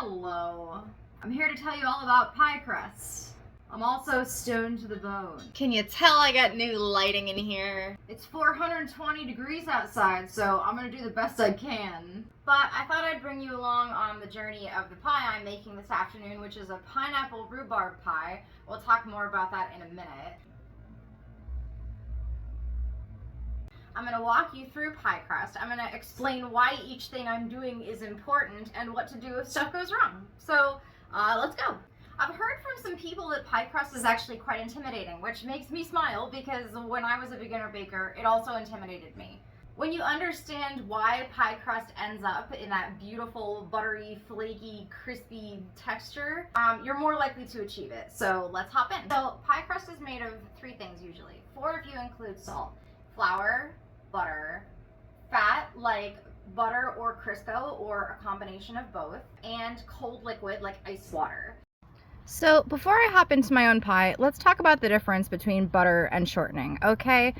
Hello. I'm here to tell you all about pie crust. I'm also stoned to the bone. Can you tell I got new lighting in here? It's 420 degrees outside, so I'm gonna do the best I can. But I thought I'd bring you along on the journey of the pie I'm making this afternoon, which is a pineapple rhubarb pie. We'll talk more about that in a minute. I'm going to walk you through pie crust. I'm going to explain why each thing I'm doing is important and what to do if stuff goes wrong. So let's go. I've heard from some people that pie crust is actually quite intimidating, which makes me smile because when I was a beginner baker, it also intimidated me. When you understand why pie crust ends up in that beautiful, buttery, flaky, crispy texture, you're more likely to achieve it. So let's hop in. So pie crust is made of 3 things usually. 4 if you include salt. Flour, butter, fat like butter or Crisco or a combination of both, and cold liquid like ice water. So before I hop into my own pie, let's talk about the difference between butter and shortening, okay?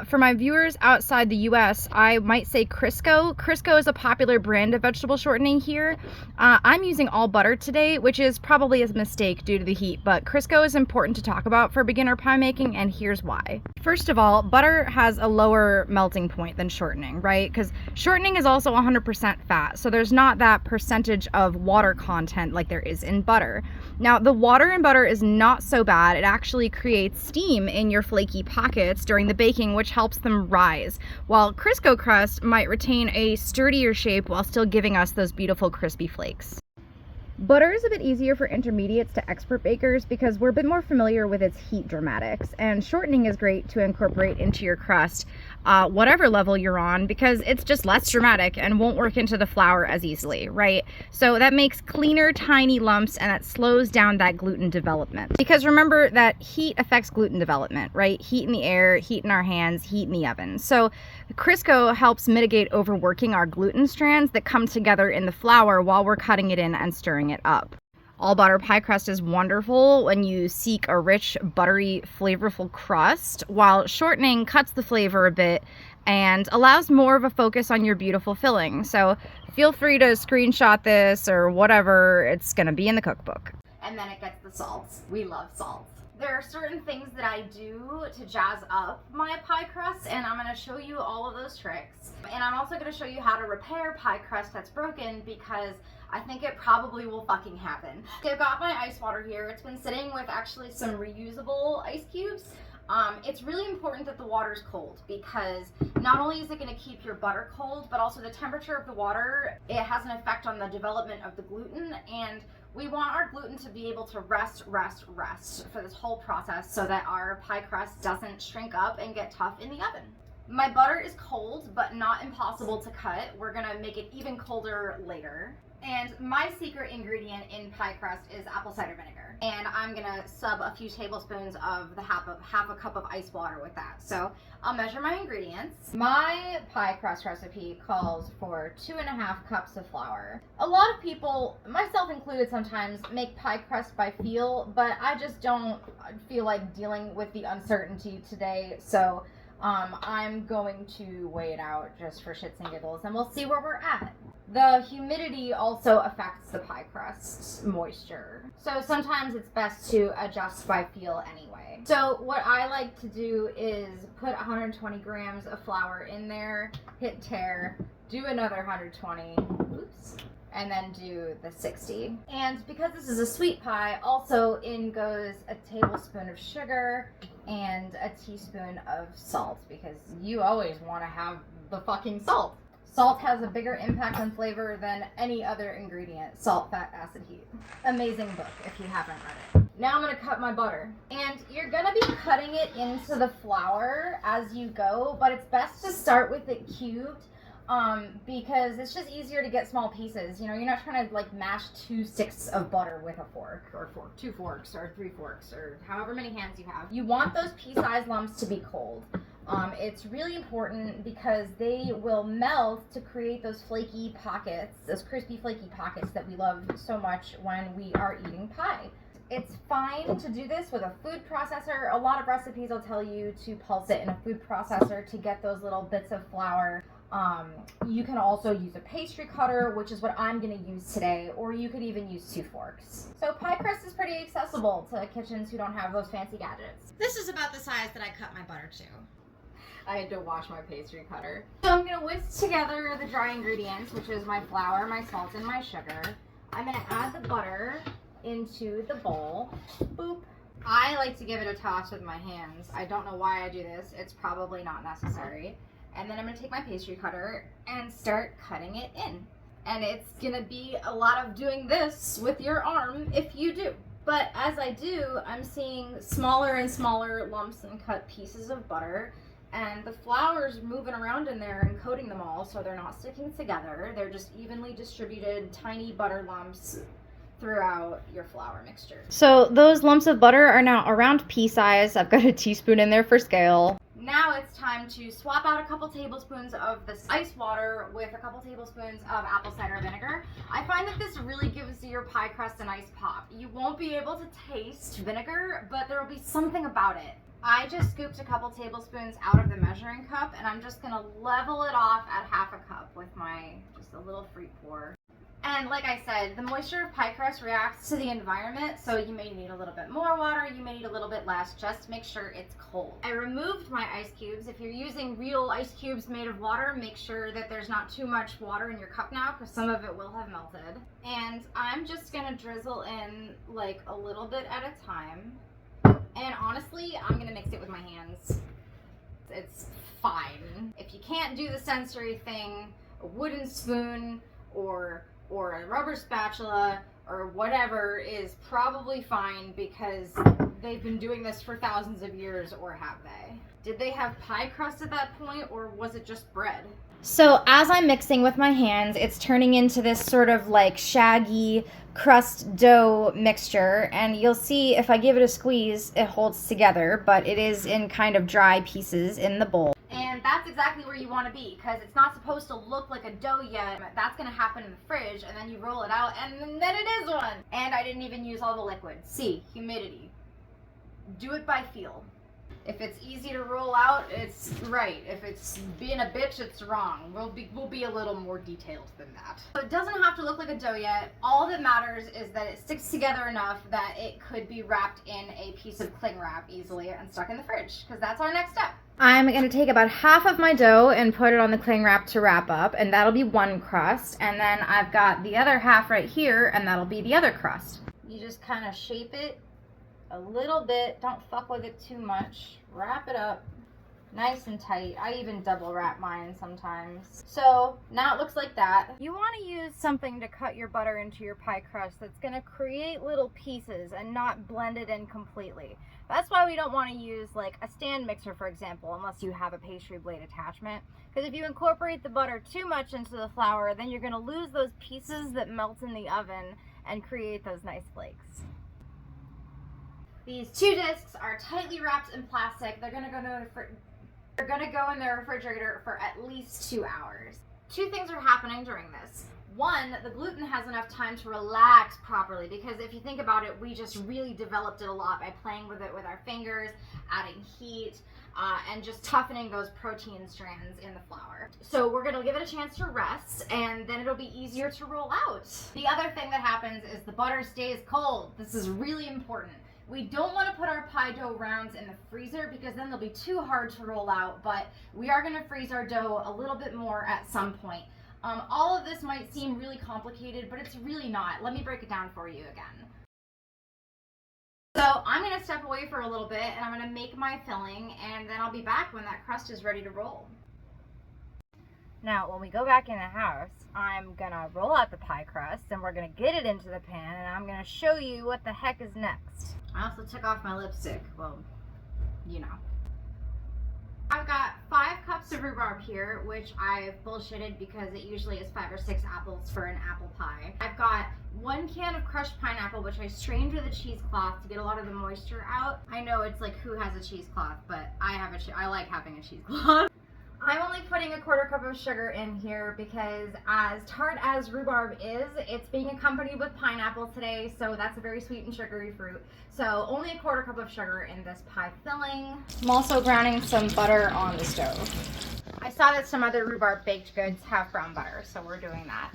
For my viewers outside the US, I might say Crisco. Crisco is a popular brand of vegetable shortening here. I'm using all butter today, which is probably a mistake due to the heat, but Crisco is important to talk about for beginner pie making, and here's why. First of all, butter has a lower melting point than shortening, right? Because shortening is also 100% fat, so there's not that percentage of water content like there is in butter. Now, the water in butter is not so bad. It actually creates steam in your flaky pockets during the baking, which helps them rise, while Crisco crust might retain a sturdier shape while still giving us those beautiful crispy flakes. Butter is a bit easier for intermediates to expert bakers because we're a bit more familiar with its heat dramatics, and shortening is great to incorporate into your crust, whatever level you're on, because it's just less dramatic and won't work into the flour as easily, right? So that makes cleaner, tiny lumps, and that slows down that gluten development. Because remember that heat affects gluten development, right? Heat in the air, heat in our hands, heat in the oven. So Crisco helps mitigate overworking our gluten strands that come together in the flour while we're cutting it in and stirring it up. All butter pie crust is wonderful when you seek a rich, buttery, flavorful crust, while shortening cuts the flavor a bit and allows more of a focus on your beautiful filling. So feel free to screenshot this or whatever, it's gonna be in the cookbook. And then it gets the salts. We love salts. There are certain things that I do to jazz up my pie crust, and I'm going to show you all of those tricks. And I'm also going to show you how to repair pie crust that's broken, because I think it probably will fucking happen. I've got my ice water here. It's been sitting with actually some reusable ice cubes. It's really important that the water's cold, because not only is it going to keep your butter cold, but also the temperature of the water, it has an effect on the development of the gluten, and we want our gluten to be able to rest for this whole process so that our pie crust doesn't shrink up and get tough in the oven. My butter is cold, but not impossible to cut. We're gonna make it even colder later. And my secret ingredient in pie crust is apple cider vinegar. And I'm gonna sub a few tablespoons of the half a cup of ice water with that. So I'll measure my ingredients. My pie crust recipe calls for 2.5 cups of flour. A lot of people, myself included sometimes, make pie crust by feel, but I just don't feel like dealing with the uncertainty today. So I'm going to weigh it out just for shits and giggles, and we'll see where we're at. The humidity also affects the pie crust's moisture, so sometimes it's best to adjust by feel anyway. So what I like to do is put 120 grams of flour in there, hit tare, do another 120, oops, and then do the 60. And because this is a sweet pie, also in goes a tablespoon of sugar and a teaspoon of salt, because you always want to have the fucking salt. Salt has a bigger impact on flavor than any other ingredient. Salt, fat, acid, heat. Amazing book if you haven't read it. Now I'm going to cut my butter. And you're going to be cutting it into the flour as you go, but it's best to start with it cubed, because it's just easier to get small pieces. You know, you're not trying to like mash 2 sticks of butter with a fork, or 2 forks, or 3 forks, or however many hands you have. You want those pea-sized lumps to be cold. It's really important because they will melt to create those flaky pockets, those crispy flaky pockets that we love so much when we are eating pie. It's fine to do this with a food processor. A lot of recipes will tell you to pulse it in a food processor to get those little bits of flour You can also use a pastry cutter, which is what I'm going to use today, or you could even use 2 forks. So pie crust is pretty accessible to kitchens who don't have those fancy gadgets. This is about the size that I cut my butter to. I had to wash my pastry cutter. So I'm going to whisk together the dry ingredients, which is my flour, my salt, and my sugar. I'm going to add the butter into the bowl. Boop. I like to give it a toss with my hands. I don't know why I do this. It's probably not necessary. And then I'm going to take my pastry cutter and start cutting it in. And it's going to be a lot of doing this with your arm if you do. But as I do, I'm seeing smaller and smaller lumps and cut pieces of butter. And the flour's moving around in there and coating them all so they're not sticking together. They're just evenly distributed tiny butter lumps throughout your flour mixture. So those lumps of butter are now around pea size. I've got a teaspoon in there for scale. Now it's time to swap out a couple tablespoons of this ice water with a couple tablespoons of apple cider vinegar. I find that this really gives your pie crust a nice pop. You won't be able to taste vinegar, but there will be something about it. I just scooped a couple tablespoons out of the measuring cup, and I'm just gonna level it off at half a cup with my, just a little fruit pour. And like I said, the moisture of pie crust reacts to the environment, so you may need a little bit more water, you may need a little bit less, just make sure it's cold. I removed my ice cubes. If you're using real ice cubes made of water, make sure that there's not too much water in your cup now, because some of it will have melted. And I'm just gonna drizzle in like a little bit at a time. And honestly, I'm gonna mix it with my hands. It's fine. If you can't do the sensory thing, a wooden spoon or a rubber spatula or whatever is probably fine because they've been doing this for thousands of years, or have they? Did they have pie crust at that point, or was it just bread? So as I'm mixing with my hands, it's turning into this sort of like shaggy crust dough mixture, and you'll see if I give it a squeeze, it holds together, but it is in kind of dry pieces in the bowl. And that's exactly where you want to be, because it's not supposed to look like a dough yet. That's going to happen in the fridge, and then you roll it out, and then it is one. And I didn't even use all the liquid. See, humidity. Do it by feel. If it's easy to roll out, it's right. If it's being a bitch, it's wrong. We'll be a little more detailed than that. So it doesn't have to look like a dough yet. All that matters is that it sticks together enough that it could be wrapped in a piece of cling wrap easily and stuck in the fridge, because that's our next step. I'm going to take about half of my dough and put it on the cling wrap to wrap up, and that'll be one crust. And then I've got the other half right here, and that'll be the other crust. You just kind of shape it a little bit. Don't fuck with it too much. Wrap it up nice and tight. I even double wrap mine sometimes. So now it looks like that. You want to use something to cut your butter into your pie crust that's going to create little pieces and not blend it in completely. That's why we don't want to use like a stand mixer, for example, unless you have a pastry blade attachment. Because if you incorporate the butter too much into the flour, then you're going to lose those pieces that melt in the oven and create those nice flakes. These 2 discs are tightly wrapped in plastic. They're gonna go in the refrigerator for at least 2 hours. 2 things are happening during this. One, the gluten has enough time to relax properly, because if you think about it, we just really developed it a lot by playing with it with our fingers, adding heat, and just toughening those protein strands in the flour. So we're gonna give it a chance to rest, and then it'll be easier to roll out. The other thing that happens is the butter stays cold. This is really important. We don't want to put our pie dough rounds in the freezer because then they'll be too hard to roll out, but we are going to freeze our dough a little bit more at some point. All of this might seem really complicated, but it's really not. Let me break it down for you again. So I'm going to step away for a little bit, and I'm going to make my filling, and then I'll be back when that crust is ready to roll. Now, when we go back in the house, I'm gonna roll out the pie crust and we're gonna get it into the pan, and I'm gonna show you what the heck is next. I also took off my lipstick. Well, you know. I've got 5 cups of rhubarb here, which I've bullshitted because it usually is 5 or 6 apples for an apple pie. I've got 1 can of crushed pineapple, which I strained with a cheesecloth to get a lot of the moisture out. I know it's like, who has a cheesecloth, but I like having a cheesecloth. I'm only putting 1/4 cup of sugar in here because as tart as rhubarb is, it's being accompanied with pineapple today, so that's a very sweet and sugary fruit. So only 1/4 cup of sugar in this pie filling. I'm also browning some butter on the stove. I saw that some other rhubarb baked goods have brown butter, so we're doing that.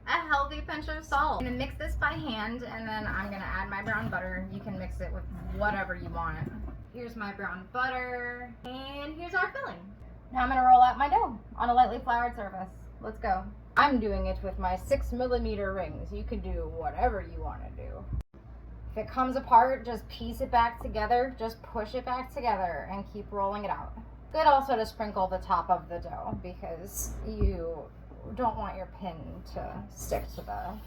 A healthy pinch of salt. I'm gonna mix this by hand, and then I'm gonna add my brown butter. You can mix it with whatever you want. Here's my brown butter, and here's our filling. Now I'm gonna roll out my dough on a lightly floured surface. Let's go. I'm doing it with my 6mm rings. You can do whatever you wanna do. If it comes apart, just piece it back together, just push it back together and keep rolling it out. Good also to sprinkle the top of the dough because you don't want your pin to stick to the...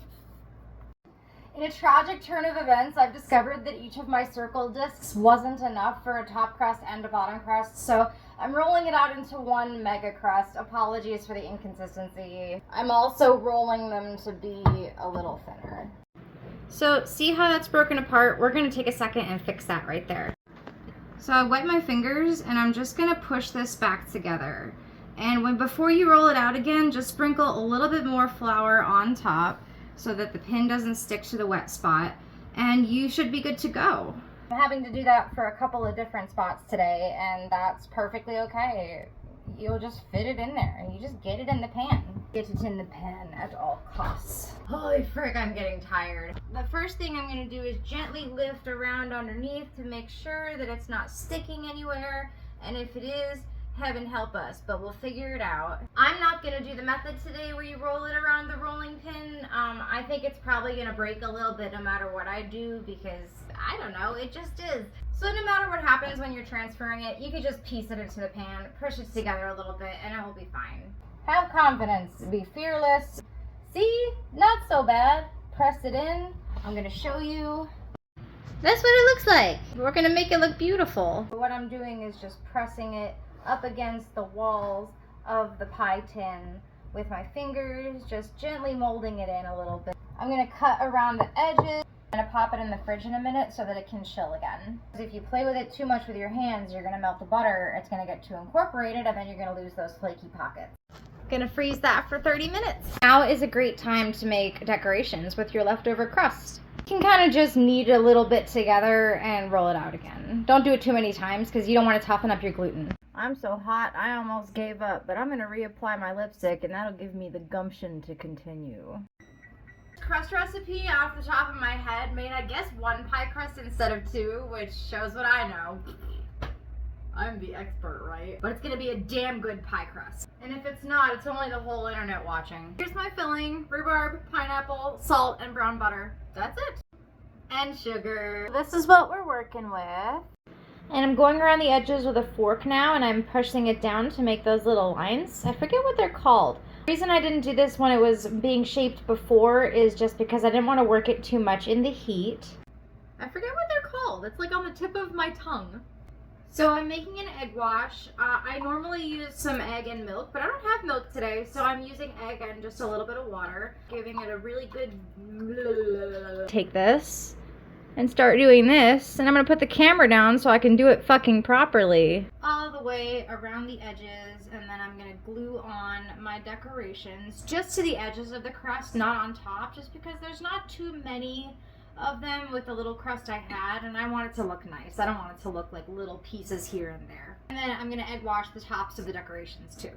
In a tragic turn of events, I've discovered that each of my circle discs wasn't enough for a top crust and a bottom crust, so I'm rolling it out into one mega crust. Apologies for the inconsistency. I'm also rolling them to be a little thinner. So see how that's broken apart? We're gonna take a second and fix that right there. So I wipe my fingers and I'm just gonna push this back together. And before you roll it out again, just sprinkle a little bit more flour on top so that the pin doesn't stick to the wet spot, and you should be good to go. I'm having to do that for a couple of different spots today, and that's perfectly okay. You'll just fit it in there and you just get it in the pan. Get it in the pan at all costs. Holy frick, I'm getting tired. The first thing I'm gonna do is gently lift around underneath to make sure that it's not sticking anywhere, and if it is, heaven help us, but we'll figure it out. I'm not gonna do the method today where you roll it around the rolling pin. I think it's probably gonna break a little bit no matter what I do because, I don't know, it just is. So no matter what happens when you're transferring it, you can just piece it into the pan, push it together a little bit, and it will be fine. Have confidence, be fearless. See, not so bad. Press it in. I'm gonna show you. That's what it looks like. We're gonna make it look beautiful. What I'm doing is just pressing it up against the walls of the pie tin with my fingers, just gently molding it in a little bit. I'm gonna cut around the edges. I'm gonna pop it in the fridge in a minute so that it can chill again. If you play with it too much with your hands, you're gonna melt the butter, it's gonna get too incorporated, and then you're gonna lose those flaky pockets. Gonna freeze that for 30 minutes. Now is a great time to make decorations with your leftover crust. You can kind of just knead a little bit together and roll it out again. Don't do it too many times because you don't want to toughen up your gluten. I'm so hot, I almost gave up, but I'm gonna reapply my lipstick and that'll give me the gumption to continue. Crust recipe off the top of my head made, I guess, 1 pie crust instead of 2, which shows what I know. I'm the expert, right? But it's gonna be a damn good pie crust. And if it's not, it's only the whole internet watching. Here's my filling: rhubarb, pineapple, salt, and brown butter. That's it. And sugar. This is what we're working with. And I'm going around the edges with a fork now, and I'm pushing it down to make those little lines. I forget what they're called. The reason I didn't do this when it was being shaped before is just because I didn't want to work it too much in the heat. I forget what they're called. It's like on the tip of my tongue. So I'm making an egg wash. I normally use some egg and milk, but I don't have milk today, so I'm using egg and just a little bit of water, giving it a really good... Take this and start doing this, and I'm gonna put the camera down so I can do it fucking properly. All the way around the edges, and then I'm gonna glue on my decorations just to the edges of the crust, not on top, just because there's not too many of them with the little crust I had, and I want it to look nice. I don't want it to look like little pieces here and there. And then I'm gonna egg wash the tops of the decorations too.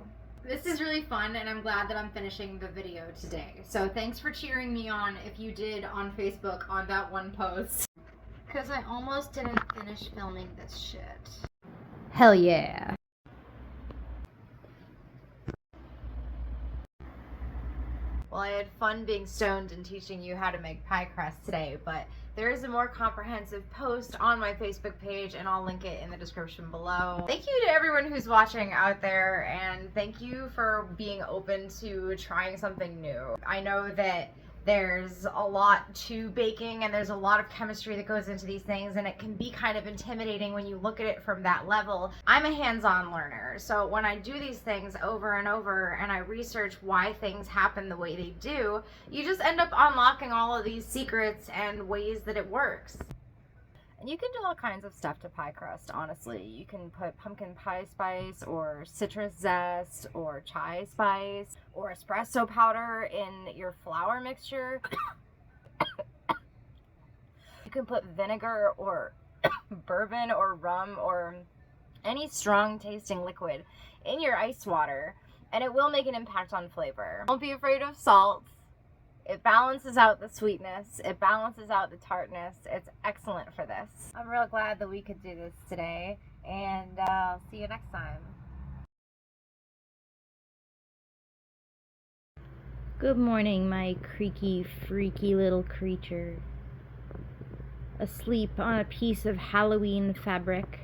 This is really fun, and I'm glad that I'm finishing the video today. So thanks for cheering me on if you did on Facebook on that one post. Because I almost didn't finish filming this shit. Hell yeah. Well, I had fun being stoned and teaching you how to make pie crust today, but there is a more comprehensive post on my Facebook page, and I'll link it in the description below. Thank you to everyone who's watching out there, and thank you for being open to trying something new. I know that there's a lot to baking, and there's a lot of chemistry that goes into these things, and it can be kind of intimidating when you look at it from that level. I'm a hands-on learner, so when I do these things over and over and I research why things happen the way they do, you just end up unlocking all of these secrets and ways that it works. And you can do all kinds of stuff to pie crust, honestly. You can put pumpkin pie spice or citrus zest or chai spice or espresso powder in your flour mixture. You can put vinegar or bourbon or rum or any strong tasting liquid in your ice water, and it will make an impact on flavor. Don't be afraid of salt. It balances out the sweetness. It balances out the tartness. It's excellent for this. I'm real glad that we could do this today, and I'll see you next time. Good morning, my creaky, freaky little creature. Asleep on a piece of Halloween fabric.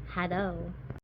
Hello.